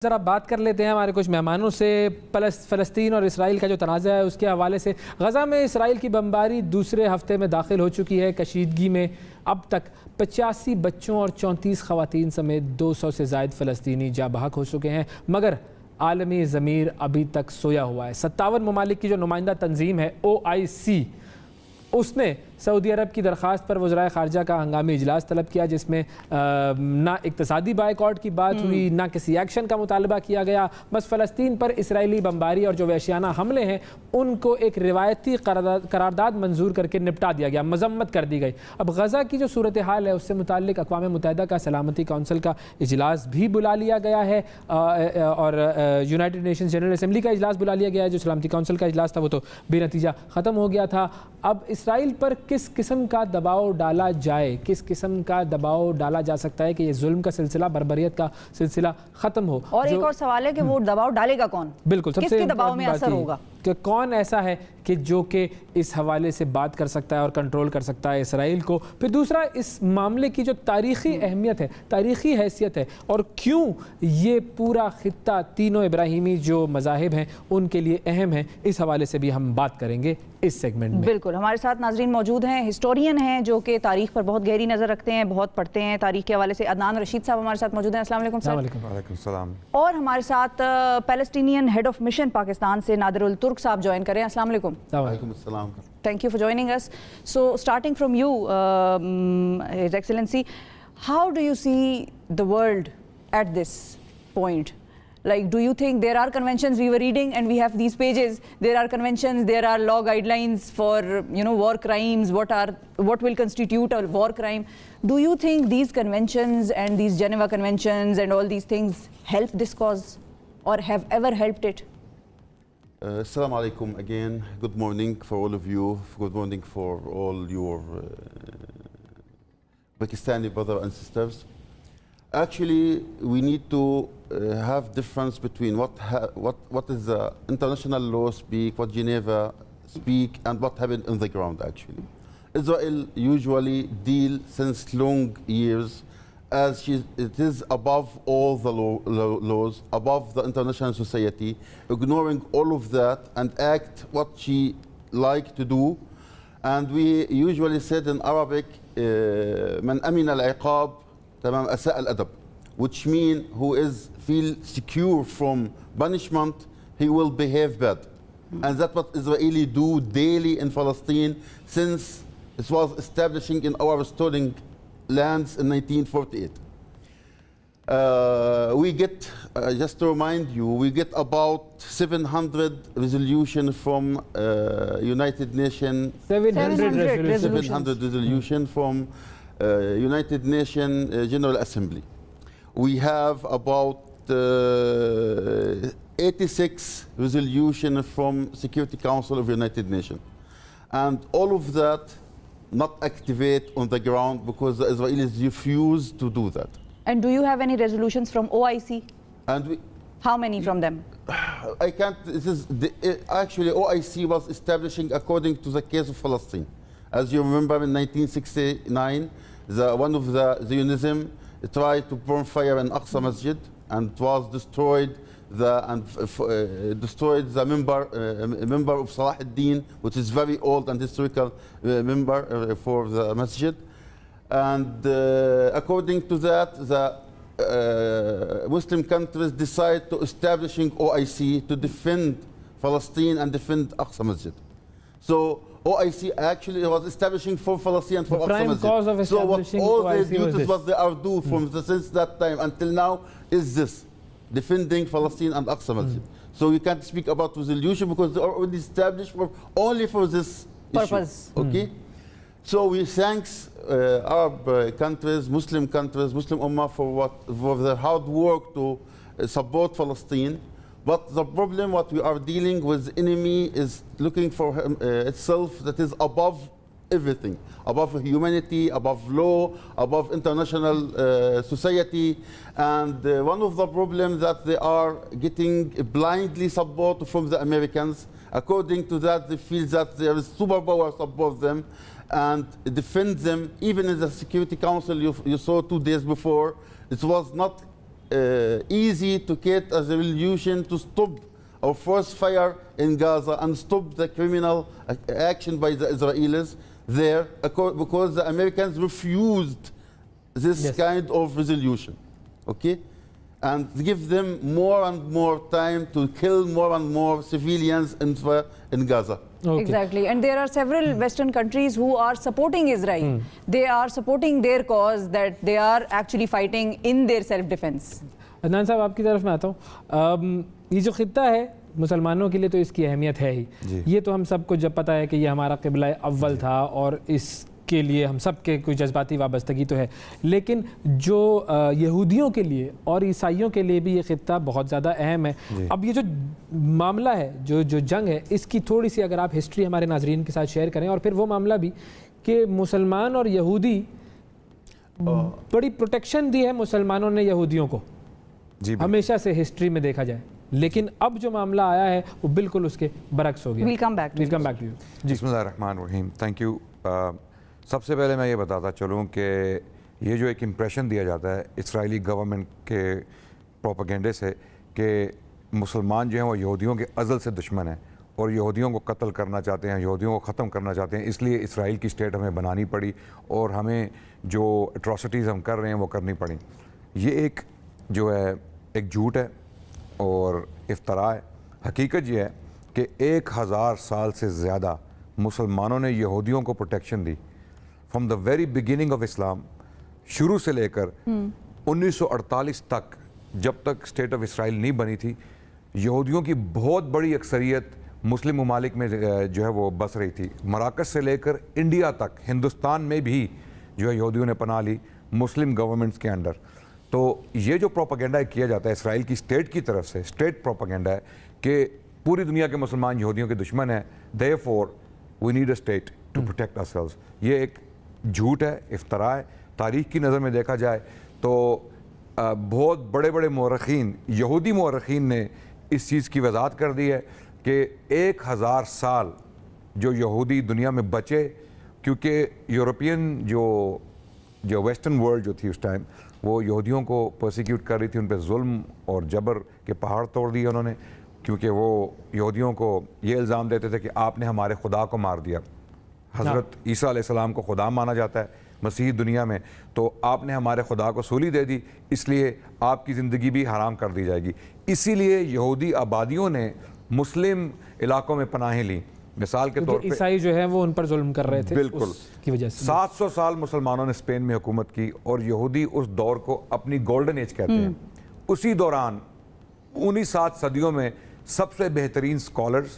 ज़रा बात कर लेते हैं हमारे कुछ मेहमानों से। फ़लस्तीन और इसराइल का जो तनाज़ा है उसके हवाले से। गज़ा में इसराइल की बमबारी दूसरे हफ्ते में दाखिल हो चुकी है। कशीदगी में अब तक 85 बच्चों और 34 ख़वातीन समेत 200 से ज़ायद फ़लस्तीनी जाँ बहक हो चुके हैं, मगर आलमी ज़मीर अभी तक सोया हुआ है। 57 ममालिक की जो नुमाइंदा तंजीम है OIC, उसने सऊदी अरब की दरख्वास्त पर वज़राए ख़ारजा का हंगामी इजलास तलब किया, जिसमें ना इक़्तिसादी बायकॉट की बात हुई, ना किसी एक्शन का मुतालबा किया गया। बस फ़लस्तीन पर इसराइली बमबारी और जो वहशियाना हमले हैं उनको एक रिवायती करारदाद मंजूर करके निपटा दिया गया, मजम्मत कर दी गई। अब गज़ा की जो सूरत हाल है उससे मुताल्लिक़ अक़वाम मुत्तहिदा का सलामती कौंसिल का इजलास भी बुला लिया गया है और यूनाइटेड नेशंस जनरल असम्बली का इजलास बुला लिया गया है। जो सलामती कौंसिल का इजलास था वो तो बेनतीजा ख़त्म हो गया था। अब इसराइल पर किस किस्म का दबाव डाला जाए, किस किस्म का दबाव डाला जा सकता है कि ये जुल्म का सिलसिला, बर्बरियत का सिलसिला ख़त्म हो। और एक और सवाल है कि वो दबाव डालेगा कौन? बिल्कुल, सबसे किसके दबाव में असर होगा कि कौन ऐसा है कि जो कि इस हवाले से बात कर सकता है और कंट्रोल कर सकता है इसराइल को। फिर दूसरा, इस मामले की जो तारीख़ी अहमियत है, तारीख़ी हैसियत है, और क्यों ये पूरा ख़ित्ता तीनों इब्राहिमी जो मज़ाहिब हैं उनके लिए अहम है, इस हवाले से भी हम बात करेंगे इस सेगमेंट में। बिल्कुल, हमारे साथ नाजरीन मौजूद हैं, हिस्टोरियन हैं जो कि तारीख़ पर बहुत गहरी नज़र रखते हैं, बहुत पढ़ते हैं तारीख़ के हवाले से। अदनान रशीद साहब हमारे साथ मौजूद हैं। अस्सलाम वालेकुम सर। वालेकुम सलाम। और हमारे साथ Palestinian head of mission Pakistan से नादिरुल तुर्क साहब ज्वाइन करें। अस्सलाम वालेकुम। वालेकुम अस्सलाम। Thank you for joining us. So, starting from you, His Excellency, how do you see the world at this point? Like, do you think there are conventions we were reading and we have these pages? There are conventions, there are law guidelines for war crimes. What will constitute a war crime? Do you think these conventions and these Geneva conventions and all these things help this cause or have ever helped it? Assalamu alaikum again. Good morning for all of you. Good morning for all your Pakistani brothers and sisters. Actually, we need to have difference between what is the international law speak, what Geneva speak, and what happened on the ground. Actually, Israel usually deal since long years as it is above all the laws, above the international society, ignoring all of that and act what she like to do. And we usually said in Arabic, "Man amina al-iqab, tamam asa al-adab," which mean who is feel secure from punishment, he will behave bad. And that's what Israeli do daily in Palestine since it was establishing in our restoring lands in 1948. We get, just to remind you, we get about 700 resolution from United Nations. 700 resolution from United Nations General Assembly. We have about 86 resolution from Security Council of United Nations. And all of that not activate on the ground because the Israelis refuse to do that. And do you have any resolutions from OIC? And how many from them? I can't. Actually, OIC was establishing according to the case of Palestine. As you remember, in 1969, one of the Zionism tried to burn fire in Aqsa Masjid and it was destroyed. Destroyed the member of Salah ad-Din, which is very old and historical member for the masjid. And according to that, the Muslim countries decide to establishing OIC to defend Palestine and defend Aqsa Masjid. So OIC actually was establishing for Palestine and for Aqsa Masjid. Cause of establishing so all OIC the duties what they are do from since that time until now is this. Defending Palestine and Aqsa Masjid. So you can't speak about resolution because they are already established only for this purpose. Issue, okay? So we thanks Arab countries, Muslim Ummah for their hard work to support Palestine. But the problem what we are dealing with enemy is looking for itself that is above everything, above humanity, above law, above international society. And one of the problems that they are getting blindly support from the Americans. According to that, they feel that there is superpower support them and defend them. Even in the Security Council, you saw 2 days before, it was not easy to get a resolution to stop or force fire in Gaza and stop the criminal action by the Israelis there, because the Americans refused this kind of resolution, okay? And give them more and more time to kill more and more civilians in Gaza. Okay. Exactly, and there are several Western countries who are supporting Israel. They are supporting their cause, that they are actually fighting in their self-defense. Adnan साहब आपकी तरफ मैं आता हूँ। ये जो खित्ता है मुसलमानों के लिए तो इसकी अहमियत है ही, ये तो हम सबको जब पता है कि ये हमारा क़िबला अव्वल था और इसके लिए हम सब के कोई जज्बाती वाबस्तगी तो है, लेकिन जो यहूदियों के लिए और ईसाइयों के लिए भी ये खित्ता बहुत ज़्यादा अहम है। अब ये जो मामला है, जो जंग है, इसकी थोड़ी सी अगर आप हिस्ट्री हमारे नाजरीन के साथ शेयर करें, और फिर वो मामला भी कि मुसलमान और यहूदी, बड़ी प्रोटेक्शन दी है मुसलमानों ने यहूदियों को हमेशा से हिस्ट्री में देखा जाए, लेकिन अब जो मामला आया है वो बिल्कुल उसके बरक्स हो गया। We'll come back to you। बिस्मिल्लाहिर्रहमानिर्रहीम, थैंक यू। सबसे पहले मैं ये बताता चलूँ कि ये जो एक इम्प्रेशन दिया जाता है इसराइली गवर्नमेंट के प्रोपेगेंडे से कि मुसलमान जो हैं वो यहूदियों के अज़ल से दुश्मन हैं और यहूदियों को कत्ल करना चाहते हैं, यहूदियों को ख़त्म करना चाहते हैं, इसलिए इसराइल की स्टेट हमें बनानी पड़ी और हमें जो एट्रॉसिटीज़ हम कर रहे हैं वो करनी पड़ी। ये एक जो है एक झूठ है और इफ्तरा है। हकीकत ये है कि 1000 साल से ज़्यादा मुसलमानों ने यहूदियों को protection the. From the very beginning of Islam, शुरू से लेकर 1948 तक, जब तक स्टेट ऑफ इसराइल नहीं बनी थी, यहूदियों की बहुत बड़ी अक्सरियत मुस्लिम ममालिक में जो है वो बस रही थी। मराकश से लेकर इंडिया तक, हिंदुस्तान में भी जो है यहूदियों ने पनाह ली मुस्लिम गवर्नमेंट्स के अंडर। तो ये जो प्रोपेगेंडा किया जाता है इसराइल की स्टेट की तरफ से, स्टेट प्रोपेगेंडा है कि पूरी दुनिया के मुसलमान यहूदियों के दुश्मन हैं, therefore we need a state to protect ourselves, ये एक झूठ है, इफ्तरा है। तारीख़ की नज़र में देखा जाए तो बहुत बड़े बड़े मौरख़ीन, यहूदी मौरख़ीन ने इस चीज़ की वजाहत कर दी है कि 1000 साल जो यहूदी दुनिया में बचे, क्योंकि यूरोपियन जो वेस्टर्न वर्ल्ड जो थी उस टाइम, वो यहूदियों को परसिक्यूट कर रही थी, उन पर जुल्म और जबर के पहाड़ तोड़ दिए उन्होंने, क्योंकि वो यहूदियों को ये इल्ज़ाम देते थे कि आपने हमारे खुदा को मार दिया। हज़रत ईसा अलैहिस्सलाम को खुदा माना जाता है मसीह दुनिया में, तो आपने हमारे खुदा को सूली दे दी, इसलिए आपकी ज़िंदगी भी हराम कर दी जाएगी। इसीलिए यहूदी आबादियों ने मुस्लिम इलाकों में पनाहें ली। मिसाल के तौर पे ईसाई जो है वो उन पर जुल्म कर रहे थे, बिल्कुल की वजह से 700 साल मुसलमानों ने स्पेन में हुकूमत की और यहूदी उस दौर को अपनी गोल्डन एज कहते हैं। उसी दौरान उन्हीं 7 सदियों में सबसे बेहतरीन स्कॉलर्स,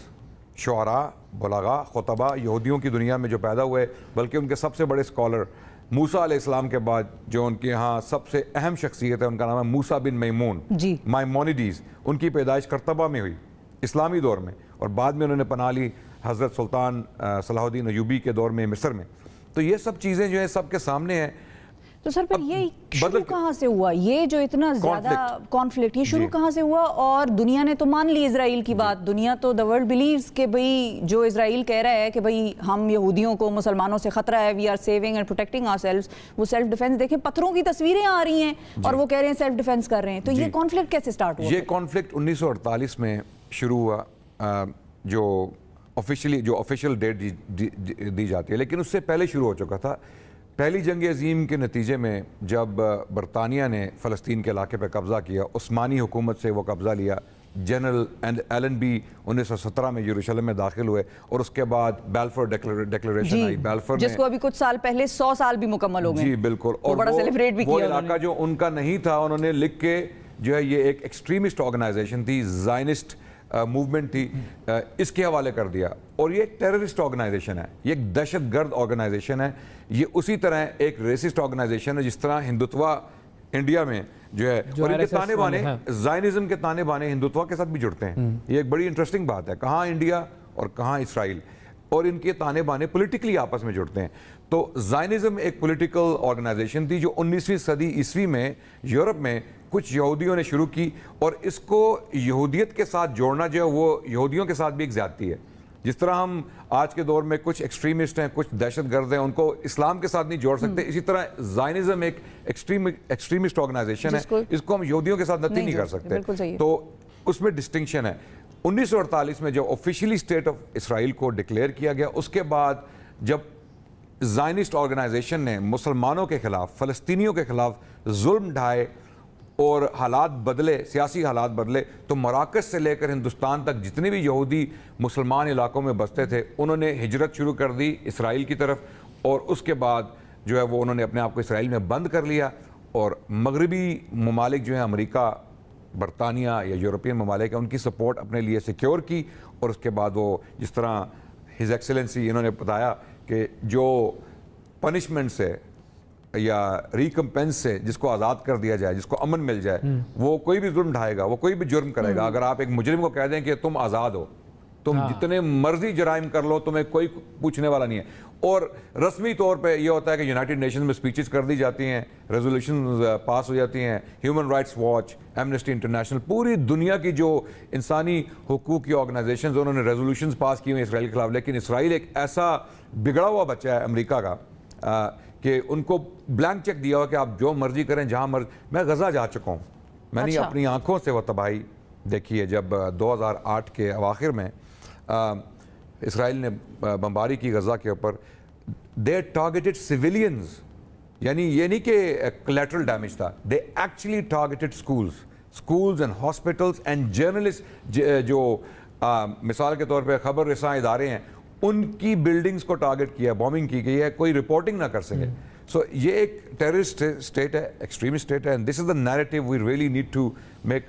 शुअरा, बुलगा, खुतबा यहूदियों की दुनिया में जो पैदा हुए, बल्कि उनके सबसे बड़े स्कॉलर मूसा अलैहिस्सलाम के बाद जो उनके यहाँ सबसे अहम शख्सियत है, उनका नाम है मूसा बिन मैमून, माइमोनिडीज़। उनकी पैदाइश करतबा में हुई इस्लामी दौर में, और बाद में उन्होंने पनाह ली हज़रत सुल्तान सलाहुद्दीन अयूबी के दौर में मिस्र में। तो ये सब चीज़ें जो है सबके सामने हैं। तो सर, पर ये शुरू कहाँ से हुआ, ये जो इतना ज़्यादा कॉन्फ्लिक्ट, ये शुरू कहाँ से हुआ? और दुनिया ने तो मान ली इजराइल की बात, दुनिया तो द वर्ल्ड बिलीव्स कि भाई जो इजराइल कह रहा है कि भाई हम यहूदियों को मुसलमानों से ख़तरा है, we are saving and protecting ourselves, वो सेल्फ डिफेंस, देखें पत्थरों की तस्वीरें आ रही हैं और वो कह रहे हैं सेल्फ डिफेंस कर रहे हैं। तो ये कॉन्फ्लिक्ट कैसे स्टार्ट हुआ? ये कॉन्फ्लिक्ट 1948 में शुरू हुआ, जो ऑफिशियल डेट दी जाती है, लेकिन उससे पहले शुरू हो चुका था। पहली जंग अजीम के नतीजे में जब बरतानिया ने फ़लस्तीन के इलाके पर कब्ज़ा किया, उस्मानी हुकूमत से वो कब्ज़ा लिया, जनरल एलन बी 1917 में यरूशलेम में दाखिल हुए, और उसके बाद बैल्फोर डिक्लेरेशन आई। बैल्फोर जिसको अभी कुछ साल पहले 100 साल भी मुकम्मल हो गए। जी बिल्कुल, और बड़ा सेलिब्रेट भी वो किया इलाका जो उनका नहीं था, उन्होंने लिख के जो है ये एक एक्सट्रीमिस्ट ऑर्गेनाइजेशन थी, ज़ायनिस्ट मूवमेंट थी, इसके हवाले कर दिया। और ये एक टेररिस्ट ऑर्गेनाइजेशन है, ये एक दहशतगर्द ऑर्गेनाइजेशन है, ये उसी तरह एक रेसिस्ट ऑर्गेनाइजेशन है जिस तरह हिंदुत्वा इंडिया में जो है, और इनके ताने बाने, ज़ायनिज़्म के ताने बाने हिंदुत्वा के साथ भी जुड़ते हैं। ये एक बड़ी इंटरेस्टिंग बात है, कहाँ इंडिया और कहाँ इसराइल, और इनके ताने बाने पॉलिटिकली आपस में जुड़ते हैं। तो ज़ायनिज़्म एक पॉलिटिकल ऑर्गेनाइजेशन थी जो 19वीं सदी ईस्वी में यूरोप में कुछ यहूदियों ने शुरू की, और इसको यहूदियत के साथ जोड़ना जो है वो यहूदियों के साथ भी एक ज़्यादती है। जिस तरह हम आज के दौर में कुछ एक्सट्रीमिस्ट हैं, कुछ दहशतगर्द हैं, उनको इस्लाम के साथ नहीं जोड़ सकते, इसी तरह ज़ायनिज़्म एक एक्सट्रीमिस्ट ऑर्गेनाइजेशन है, इसको हम यहूदियों के साथ नथिंग नहीं कर सकते। तो उसमें डिस्टिंक्शन है। 1948 में जब ऑफिशियली स्टेट ऑफ इसराइल को डिक्लेयर किया गया, उसके बाद जब ज़ायनिस्ट ऑर्गेनाइजेशन ने मुसलमानों के खिलाफ, फ़लस्तीनियों के खिलाफ जुल्म ढाए और हालात बदले, सियासी हालात बदले, तो मराकश से लेकर हिंदुस्तान तक जितने भी यहूदी मुसलमान इलाकों में बसते थे, उन्होंने हिजरत शुरू कर दी इसराइल की तरफ, और उसके बाद जो है वो उन्होंने अपने आप को इसराइल में बंद कर लिया। और मगरबी ममालिक जो है, अमेरिका, बरतानिया या यूरोपियन ममालिक है, उनकी सपोर्ट अपने लिए सिक्योर की। और उसके बाद वो जिस तरह हिज एक्सेलेंसी इन्होंने बताया कि जो पनिशमेंट से या रिकम्पेंस से जिसको आज़ाद कर दिया जाए, जिसको अमन मिल जाए, वो कोई भी जुर्म ढाएगा, वो कोई भी जुर्म करेगा। अगर आप एक मुजरिम को कह दें कि तुम आज़ाद हो, तुम जितने मर्जी जराइम कर लो, तुम्हें कोई पूछने वाला नहीं है। और रस्मी तौर पे ये होता है कि यूनाइटेड नेशंस में स्पीचेस कर दी जाती हैं, रेजोल्यूशन पास हो जाती हैं, human rights watch, amnesty international, पूरी दुनिया की जो इंसानी हुकूक की ऑर्गेनाइजेशंस, उन्होंने रेजोल्यूशंस पास किए हुए इसराइल के खिलाफ। लेकिन इसराइल एक ऐसा बिगड़ा हुआ बच्चा है अमेरिका का कि उनको ब्लैंक चेक दिया हुआ कि आप जो मर्जी करें, जहाँ मर्जी। मैं गज़ा जा चुका हूँ, मैंने अपनी आंखों से वो तबाही देखी है। जब 2008 के अवाखिर में इसराइल ने बमबारी की गज़ा के ऊपर, दे टारगेटेड सिविलियंस, यानी ये नहीं कि कोलैटरल डैमेज था, they actually targeted schools and hospitals and journalist, जो मिसाल के तौर पे खबर रसां इदारे हैं, उनकी बिल्डिंग्स को टारगेट किया, बॉम्बिंग की गई है, कोई रिपोर्टिंग ना कर सके। सो ये एक टेररिस्ट स्टेट है, एक्सट्रीमिस्ट स्टेट है, and this is the narrative we really need to make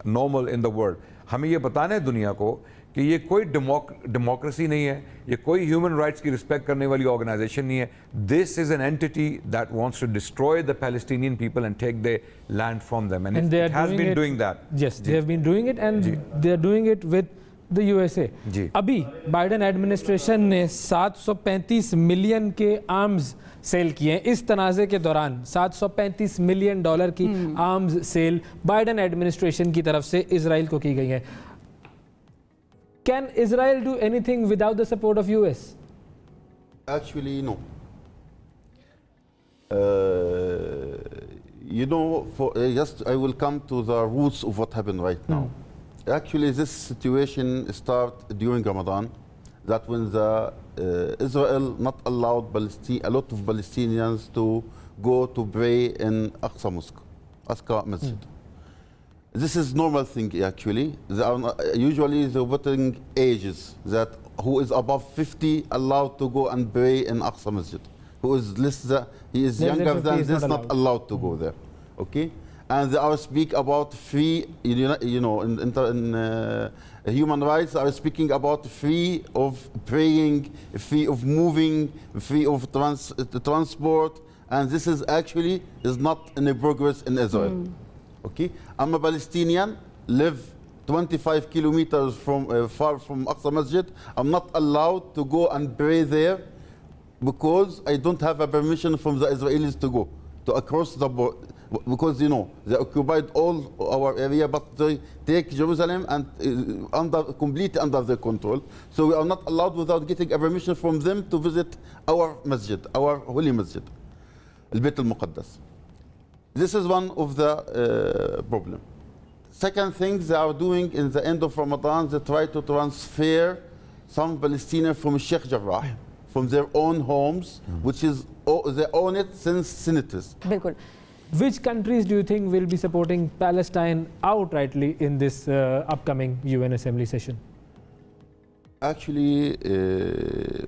normal in the world. हमें ये बताना है दुनिया को कि ये कोई डेमोक्रेसी नहीं है, ये कोई ह्यूमन राइट्स की रिस्पेक्ट करने वाली ऑर्गेनाइजेशन नहीं है। This is an entity that wants to destroy the Palestinian people and take the land from them, and it has been doing that. Yes, they have been doing it and they are doing it with the USA. अभी Biden administration ने 735 million के arms cell किए हैं। इस तनाज़े के दौरान $735 million की arms cell Biden administration की तरफ से इजराइल को की गई है। Can Israel do anything without the support of US? Actually, no. You know, just I will come to the roots of what happened right now. Actually, this situation started during Ramadan, that when Israel not allowed a lot of Palestinians to go to pray in Aqsa Mosque, Aqsa Masjid. This is normal thing actually. Usually they're putting ages that who is above 50 allowed to go and pray in Aqsa Masjid. Who is less he is younger than this not allowed to go there. Okay, and they are speak about free. You know, in human rights are speaking about free of praying, free of moving, free of transport, and this is actually is not in a progress in Israel. Okay, I'm a Palestinian, live 25 kilometers from far from Aqsa Masjid. I'm not allowed to go and pray there because I don't have a permission from the Israelis to go to across the border, because you know they occupied all our area, but they take Jerusalem and completely under their control. So we are not allowed without getting a permission from them to visit our masjid, our holy masjid, Al-Bayt al-Muqaddas. This is one of the problem. Second thing they are doing in the end of Ramadan, they try to transfer some Palestinians from Sheikh Jarrah, from their own homes, which is they own it since senators. बिल्कुल. Which countries do you think will be supporting Palestine outrightly in this upcoming UN Assembly session? Actually,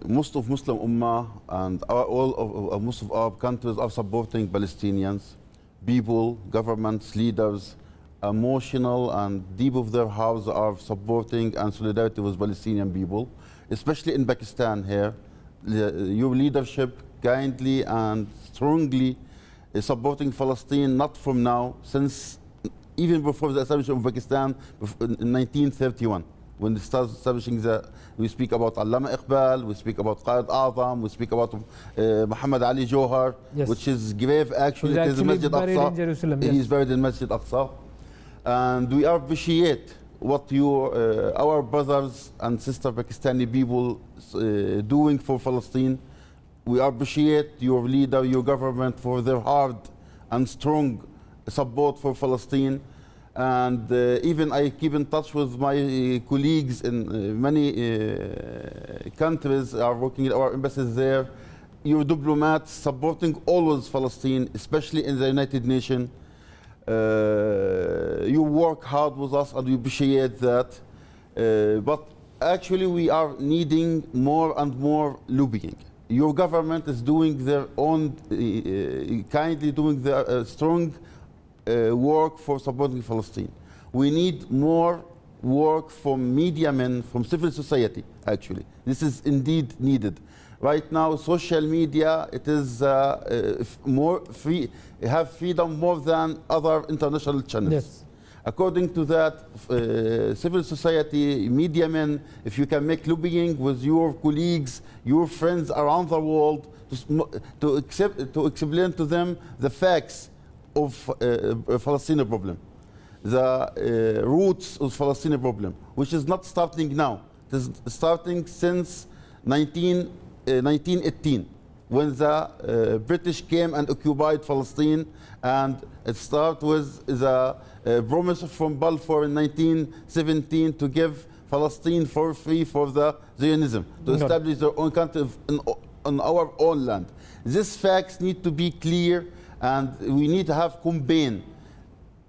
most of Muslim Ummah and most of Arab countries are supporting Palestinians. People, governments, leaders, emotional and deep of their hearts are supporting and solidarity with Palestinian people, especially in Pakistan here. Your leadership kindly and strongly is supporting Palestine, not from now, since even before the establishment of Pakistan in 1931. When they start establishing we speak about Allama Iqbal, we speak about Qaid A'zam, we speak about Muhammad Ali Johar, yes, which is grave actually. He's it is actually Masjid buried Aqsa. in Jerusalem. He is buried in Masjid Aqsa. And we appreciate what our brothers and sister Pakistani people doing for Palestine. We appreciate your leader, your government for their hard and strong support for Palestine. And even I keep in touch with my colleagues in many countries are working in our embassies there. Your diplomats supporting always Palestine, especially in the United Nations. You work hard with us and we appreciate that. But actually we are needing more and more lobbying. Your government is doing their own, kindly doing their strong work for supporting Palestine. We need more work from media men, from civil society, actually. This is indeed needed. Right now, social media, it is more free, have freedom more than other international channels. Yes. According to that, civil society, media men, if you can make lobbying with your colleagues, your friends around the world, to explain to them the facts of Palestinian problem, the roots of Palestinian problem, which is not starting now. It is starting since 1918, when the British came and occupied Palestine, and it started with the promise from Balfour in 1917 to give Palestine for free for the Zionism, to establish their own country on our own land. These facts need to be clear, and we need to have campaign.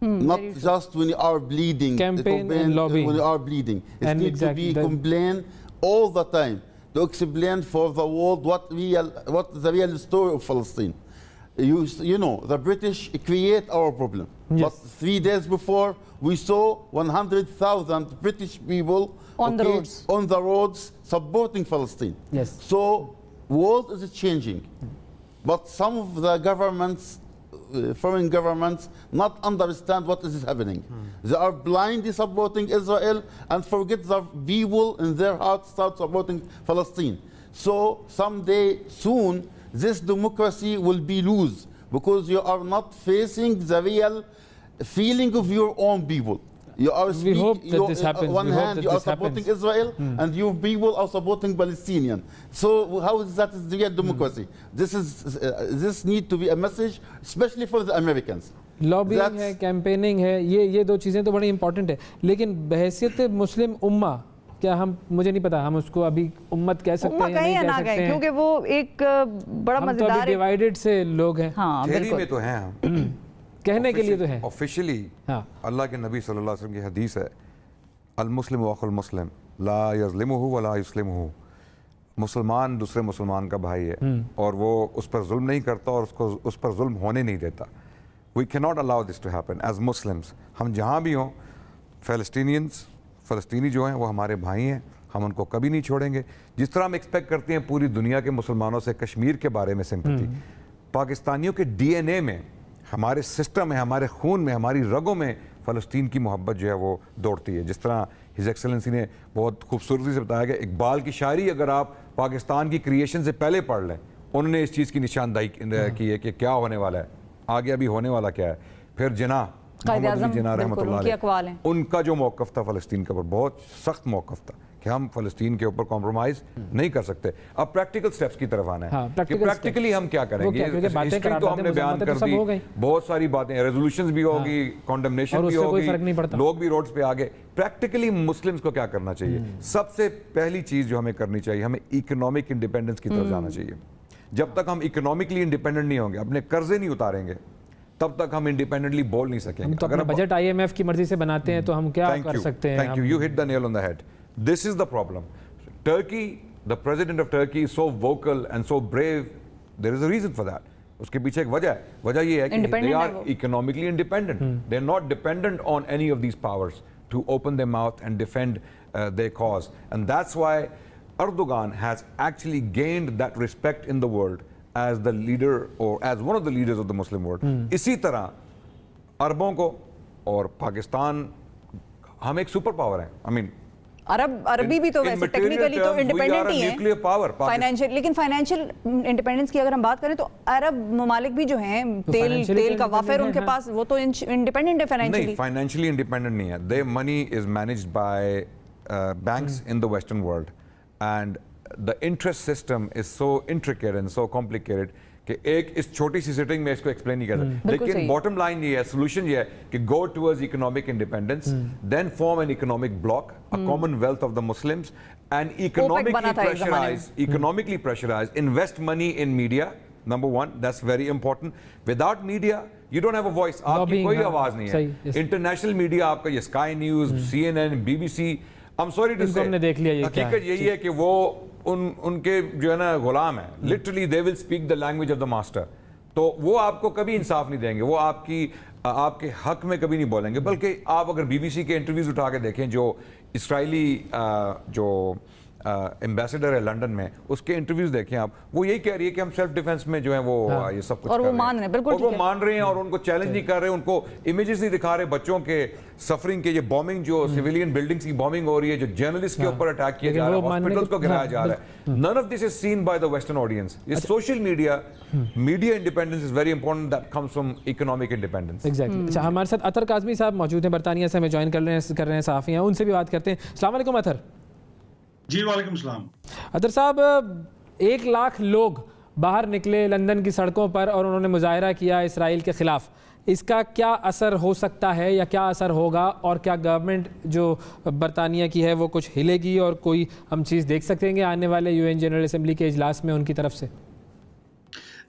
Not just when you are bleeding. Campaign and lobbying. When you are bleeding. It needs to be campaign all the time to explain for the world what the real story of Palestine. You know, the British create our problem. Yes. But 3 days before, we saw 100,000 British people on the roads supporting Palestine. Yes. So, world is changing. But some of the governments, foreign governments, not understand what is happening. They are blindly supporting Israel and forget the people in their hearts start supporting Palestine. So someday soon, this democracy will be loose because you are not facing the real feeling of your own people. You are we hope that this happens. On one hand, you are supporting Israel, and your people are supporting Palestinian. So how is that the real democracy? This need to be a message, especially for the Americans. Lobbying है, campaigning है, ये दो चीज़ें तो बड़ी important है, लेकिन बहैसियत मुस्लिम उम्मा क्या मुझे नहीं पता हम उसको अभी उम्मत कह सकते हैं या नहीं कह सकते हैं, क्योंकि वो एक बड़ा मजेदार, हम तो डिवाइडेड से लोग हैं। हाँ, थ्योरी में तो हैं हम, कहने के लिए तो है ऑफिशियली। हाँ, अल्लाह के नबी सल्लल्लाहु अलैहि वसल्लम की हदीस है, अल मुस्लिम वअखुल मुस्लिम ला यज़लिमुहु वला युस्लिमुहु। मुसलमान दूसरे मुसलमान का भाई है और वो उस पर जुल्म नहीं करता और उसको उस पर जुल्म होने नहीं देता। We can not allow this to happen as Muslims. हम जहाँ भी हों, फ़लस्तीनी जो हैं वो हमारे भाई हैं, हम उनको कभी नहीं छोड़ेंगे। जिस तरह हम एक्सपेक्ट करते हैं पूरी दुनिया के मुसलमानों से कश्मीर के बारे में सिंपैथी, पाकिस्तानियों के डीएनए में, हमारे सिस्टम में, हमारे खून में, हमारी रगों में फ़लस्तीन की मोहब्बत जो है वो दौड़ती है। जिस तरह हिज एक्सेलेंसी ने बहुत खूबसूरती से बताया कि इकबाल की शायरी अगर आप पाकिस्तान की क्रिएशन से पहले पढ़ लें, उन्होंने इस चीज़ की निशानदाही की है कि क्या होने वाला है, आगे अभी होने वाला क्या है। फिर जिना रहमतुल्लाह अलैह, उनका जो मौक़िफ़ था फ़लस्तीन के ऊपर बहुत सख्त मौक़िफ़ था कि हम फ़लस्तीन के ऊपर कॉम्प्रोमाइज़ नहीं कर सकते। अब प्रैक्टिकल स्टेप्स की तरफ आना है कि प्रैक्टिकली हम क्या करेंगे। हिस्ट्री तो हमने बयान कर दी, बहुत सारी बातें, रेजोल्यूशंस भी होगी, कॉन्डेमनेशन भी होगी, लोग भी रोड्स पे आ गए। प्रैक्टिकली मुस्लिम्स को क्या करना चाहिए? सबसे पहली चीज़ जो हमें करनी चाहिए, हमें इकोनॉमिक इंडिपेंडेंस की तरफ जाना चाहिए। जब तक हम इकोनॉमिकली इंडिपेंडेंट नहीं होंगे, अपने कर्जे नहीं उतारेंगे, तब तक हम इंडिपेंडेंटली बोल नहीं सकेंगे। तो अगर बजट आईएमएफ की मर्जी से बनाते हैं तो हम क्या कर सकते हैं? Thank you, you hit the nail on the head. This is the problem. Turkey, the president of Turkey is so vocal and so brave. There is a reason for that. उसके पीछे एक वजह है। वजह ये है कि they are economically independent. They are not dependent on any of these powers to open their mouth and defend their cause. And that's why Erdogan has actually gained that respect in the world as the leader or as one of the leaders of the Muslim world. इसी तरह अरबों को और पाकिस्तान, हम एक super power हैं। I mean, عربی بھی تو ویسے ٹیکنیکلی تو انڈیپینڈنٹ ہی ہیں فائنینشیل، لیکن فائنینشیل انڈیپینڈنس کی اگر ہم بات کریں تو عرب ممالک بھی جو ہیں تیل کا وافر ان کے پاس، وہ تو انڈیپینڈنٹ ہے فائنینشیلی. نہیں، فائنینشیلی انڈیپینڈنٹ نہیں ہے. their money is managed by banks in the Western world, and the interest system is so intricate and so complicated کہ ایک اس چھوٹی سی سیٹنگ میں اس کو ایکسپلین نہیں کرتا. لیکن باٹم لائن یہ ہے، سولوشن یہ ہے کہ go towards economic independence, then form an economic bloc, a commonwealth of the Muslims, and economically pressurize, invest money in media, number one, that's very important. Without media you don't have a voice. آپ کی کوئی آواز نہیں ہے. International media آپ کا یہ sky news, CNN، BBC، I'm sorry to say حقیقت یہی ہے کہ وہ ان کے جو ہے نا غلام ہیں. Literally they will speak the language of the master. تو وہ آپ کو کبھی انصاف نہیں دیں گے، وہ آپ کے حق میں کبھی نہیں بولیں گے. بلکہ آپ اگر BBC کے انٹرویوز اٹھا کے دیکھیں، جو اسرائیلی جو ایمبیسڈر ہے لنڈن میں، اس کے انٹرویوز دیکھیں آپ، وہ یہی کہہ رہی ہے کہ ہم سیلف ڈیفense میں جو ہیں وہ یہ سب کچھ اور وہ مان رہے ہیں، بالکل وہ مان رہے ہیں، اور ان کو چیلنج نہیں کر رہے، ان کو امیجز نہیں دکھا رہے بچوں کے سفرنگ کے. یہ بومنگ جو سویلین بلڈنگز کی بومنگ ہو رہی ہے، جو جرنلسٹ کے اوپر اٹیک کیا جا رہا ہے، ہاسپٹلز کو گرایا جا رہا ہے، none of this is seen by the Western audience. یہ social media independence is very important, that comes from economic independence. Exactly. اچھا، ہمارے ساتھ اطہر کاظمی صاحب موجود ہیں، برطانیہ سے ہمیں جوائن کر رہے ہیں، صحافی ہیں، ان سے بھی بات کرتے ہیں. السلام علیکم اطہر. جی وعلیکم السلام. اطہر صاحب، 1 لاکھ لوگ باہر نکلے لندن کی سڑکوں پر اور انہوں نے مظاہرہ کیا اسرائیل کے خلاف. اس کا کیا اثر ہو سکتا ہے یا کیا اثر ہوگا، اور کیا گورنمنٹ جو برطانیہ کی ہے وہ کچھ ہلے گی اور کوئی ہم چیز دیکھ سکیں گے آنے والے UN جنرل اسمبلی کے اجلاس میں ان کی طرف سے؟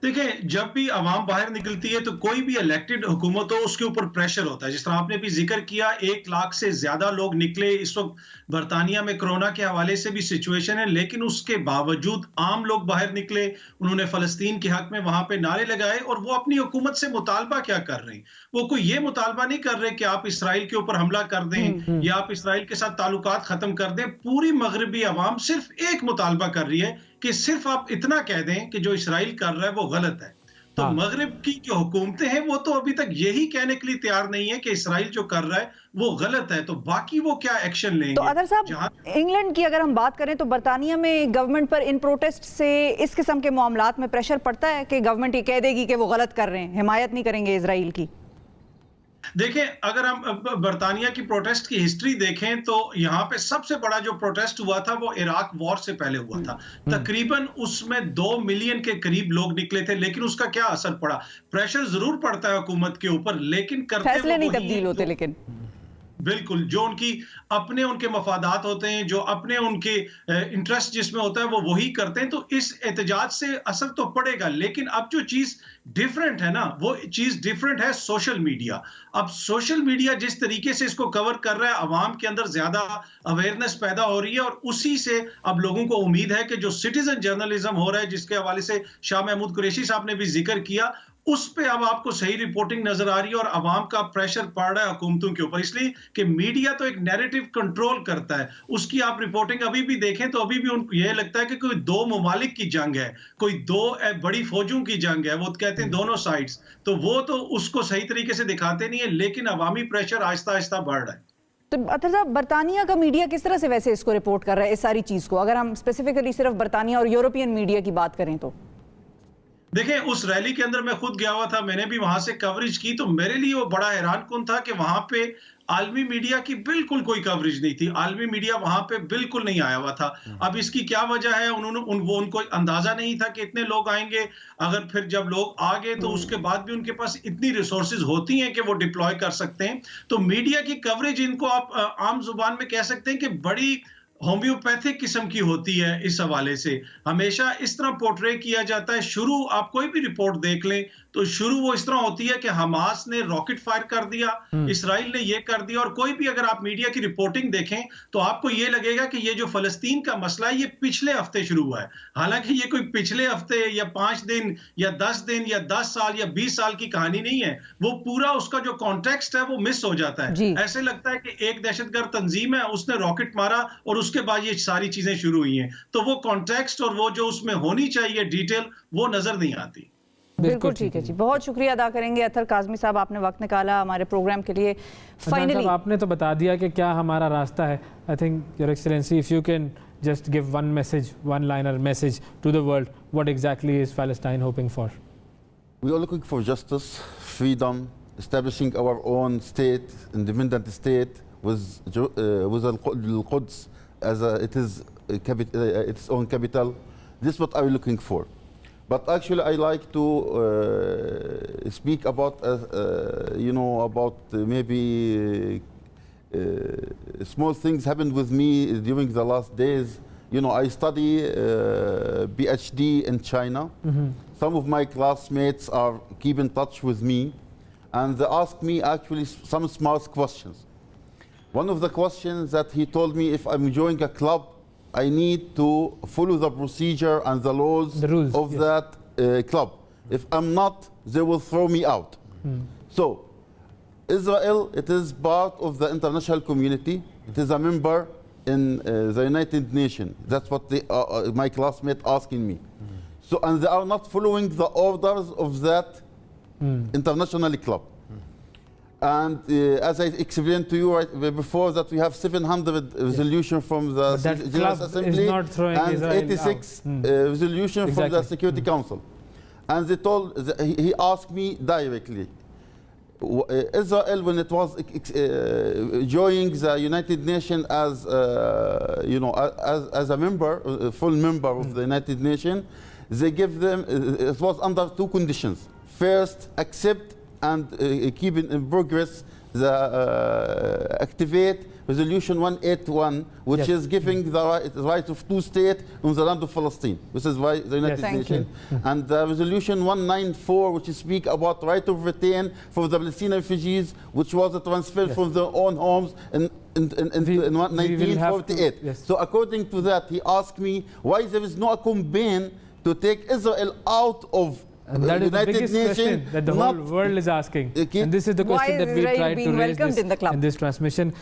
دیکھیں، جب بھی عوام باہر نکلتی ہے تو کوئی بھی الیکٹڈ حکومت ہو اس کے اوپر پریشر ہوتا ہے. جس طرح آپ نے بھی ذکر کیا، 1 لاکھ سے زیادہ لوگ نکلے. اس وقت برطانیہ میں کرونا کے حوالے سے بھی سچویشن ہے، لیکن اس کے باوجود عام لوگ باہر نکلے. انہوں نے فلسطین کے حق میں وہاں پہ نعرے لگائے، اور وہ اپنی حکومت سے مطالبہ کیا کر رہے ہیں؟ وہ کوئی یہ مطالبہ نہیں کر رہے کہ آپ اسرائیل کے اوپر حملہ کر دیں یا آپ اسرائیل کے ساتھ تعلقات ختم کر دیں. پوری مغربی عوام صرف ایک مطالبہ کر رہی ہے کہ صرف آپ اتنا کہہ دیں کہ جو اسرائیل کر رہا ہے وہ غلط ہے. تو مغرب کی جو حکومتیں ہیں وہ تو ابھی تک یہی کہنے کے لیے تیار نہیں ہے کہ اسرائیل جو کر رہا ہے وہ غلط ہے، تو باقی وہ کیا ایکشن لیں گے. تو اطہر صاحب، انگلینڈ کی اگر ہم بات کریں تو برطانیہ میں گورنمنٹ پر ان پروٹیسٹ سے اس قسم کے معاملات میں پریشر پڑتا ہے کہ گورنمنٹ یہ کہہ دے گی کہ وہ غلط کر رہے ہیں، حمایت نہیں کریں گے اسرائیل کی؟ دیکھیں، اگر ہم برطانیہ کی پروٹیسٹ کی ہسٹری دیکھیں تو یہاں پہ سب سے بڑا جو پروٹیسٹ ہوا تھا وہ عراق وار سے پہلے ہوا تھا. تقریباً اس میں 2 ملین کے قریب لوگ نکلے تھے. لیکن اس کا کیا اثر پڑا؟ پریشر ضرور پڑتا ہے حکومت کے اوپر، لیکن کرتے فیصلے نہیں تبدیل ہوتے. لیکن بالکل، جو ان کے مفادات ہوتے ہیں، جو اپنے ان کے انٹرسٹ جس میں ہوتا ہے وہ وہی کرتے ہیں. تو اس احتجاج سے اثر تو پڑے گا، لیکن اب جو چیز ڈیفرنٹ ہے نا، وہ چیز ڈیفرنٹ ہے سوشل میڈیا. اب سوشل میڈیا جس طریقے سے اس کو کور کر رہا ہے، عوام کے اندر زیادہ اویئرنیس پیدا ہو رہی ہے، اور اسی سے اب لوگوں کو امید ہے کہ جو سٹیزن جرنلزم ہو رہا ہے، جس کے حوالے سے شاہ محمود قریشی صاحب نے بھی ذکر کیا، اس پہ اب آپ کو صحیح رپورٹنگ نظر آ رہی ہے، اور عوام کا پریشر پڑ رہا ہے حکومتوں کے اوپر. اس لیے کہ میڈیا تو ایک نیریٹو کنٹرول کرتا ہے، اس کی آپ رپورٹنگ ابھی بھی دیکھیں تو ابھی بھی ان کو یہ لگتا ہے کہ کوئی 2 ممالک کی جنگ ہے، کوئی 2 بڑی فوجوں کی جنگ ہے. وہ کہتے ہیں دونوں سائڈز، تو وہ تو اس کو صحیح طریقے سے دکھاتے نہیں ہیں، لیکن عوامی پریشر آہستہ آہستہ بڑھ رہا ہے. تو اطہر صاحب، برطانیہ کا میڈیا کس طرح سے ویسے اس کو رپورٹ کر رہا ہے، اس ساری چیز کو، اگر ہم اسپیسیفکلی صرف برطانیہ اور یورپین میڈیا کی بات کریں تو؟ دیکھیں، اس ریلی کے اندر میں خود گیا ہوا تھا، میں نے بھی وہاں سے کوریج کی، تو میرے لیے وہ بڑا حیران کن تھا کہ وہاں پہ عالمی میڈیا کی بالکل کوئی کوریج نہیں تھی. عالمی میڈیا وہاں پہ بالکل نہیں آیا ہوا تھا. اب اس کی کیا وجہ ہے؟ ان کو اندازہ نہیں تھا کہ اتنے لوگ آئیں گے. اگر پھر جب لوگ آ گئے تو اس کے بعد بھی ان کے پاس اتنی ریسورسز ہوتی ہیں کہ وہ ڈپلوائے کر سکتے ہیں. تو میڈیا کی کوریج ان کو آپ عام زبان میں کہہ سکتے ہیں کہ بڑی ہومیوپیتھک قسم کی ہوتی ہے. اس حوالے سے ہمیشہ اس طرح پورٹرے کیا جاتا ہے. شروع آپ کوئی بھی رپورٹ دیکھ لیں تو شروع وہ اس طرح ہوتی ہے کہ حماس نے راکٹ فائر کر دیا، اسرائیل نے یہ کر دیا. اور کوئی بھی اگر آپ میڈیا کی رپورٹنگ دیکھیں تو آپ کو یہ لگے گا کہ یہ جو فلسطین کا مسئلہ ہے یہ پچھلے ہفتے شروع ہوا ہے. حالانکہ یہ کوئی پچھلے ہفتے یا 5 دن یا 10 دن یا 10 سال یا 20 سال کی کہانی نہیں ہے. وہ پورا اس کا جو کانٹیکسٹ ہے وہ مس ہو جاتا ہے. ایسے لگتا ہے کہ ایک دہشت گرد تنظیم ہے، اس نے راکٹ مارا اور اس کے بعد یہ ساری چیزیں شروع ہوئی ہیں. تو وہ کانٹیکسٹ اور وہ جو اس میں ہونی چاہیے ڈیٹیل وہ نظر نہیں آتی. बिल्कुल ठीक है जी, बहुत शुक्रिया अदा करेंगे अतर काज़मी साहब, आपने वक्त निकाला हमारे प्रोग्राम के लिए। फाइनली आपने तो बता दिया कि क्या हमारा रास्ता है। I think your excellency, if you can just give one message, one liner message to the world, what exactly is Palestine hoping for? We are looking for justice, freedom, establishing our own state, independent state with Al-Quds as its own capital. This is what I'm looking for. But actually, I like to speak about, about maybe small things happened with me during the last days. You know, I study PhD in China. Some of my classmates are keep in touch with me, and they ask me actually some smart questions. One of the questions that he told me, if I'm joining a club, I need to follow the procedure and the rules of that club. If I'm not, they will throw me out. So Israel, it is part of the international community. It is a member in the United Nations. That's what my classmate asking me. So, and they are not following the orders of that international club. And as I explained to you before, that we have 700 resolution from the General Assembly and 86 resolution from the Security Council. And they told, he asked me directly, Israel, when it was joining the United Nations as as a member, a full member of the United Nations, they give them, it was under two conditions. First, accept and keep in progress the activate Resolution 181, which is giving the right of two states on the land of Palestine. This is why the United Nations. And the Resolution 194, which speak about right of return for the Palestinian refugees, which was transferred from their own homes in 1948. So according to that, he asked me why there is no campaign to take Israel out of and that is the biggest question that the whole world is asking. And this is the question that we tried to raise in this transmission.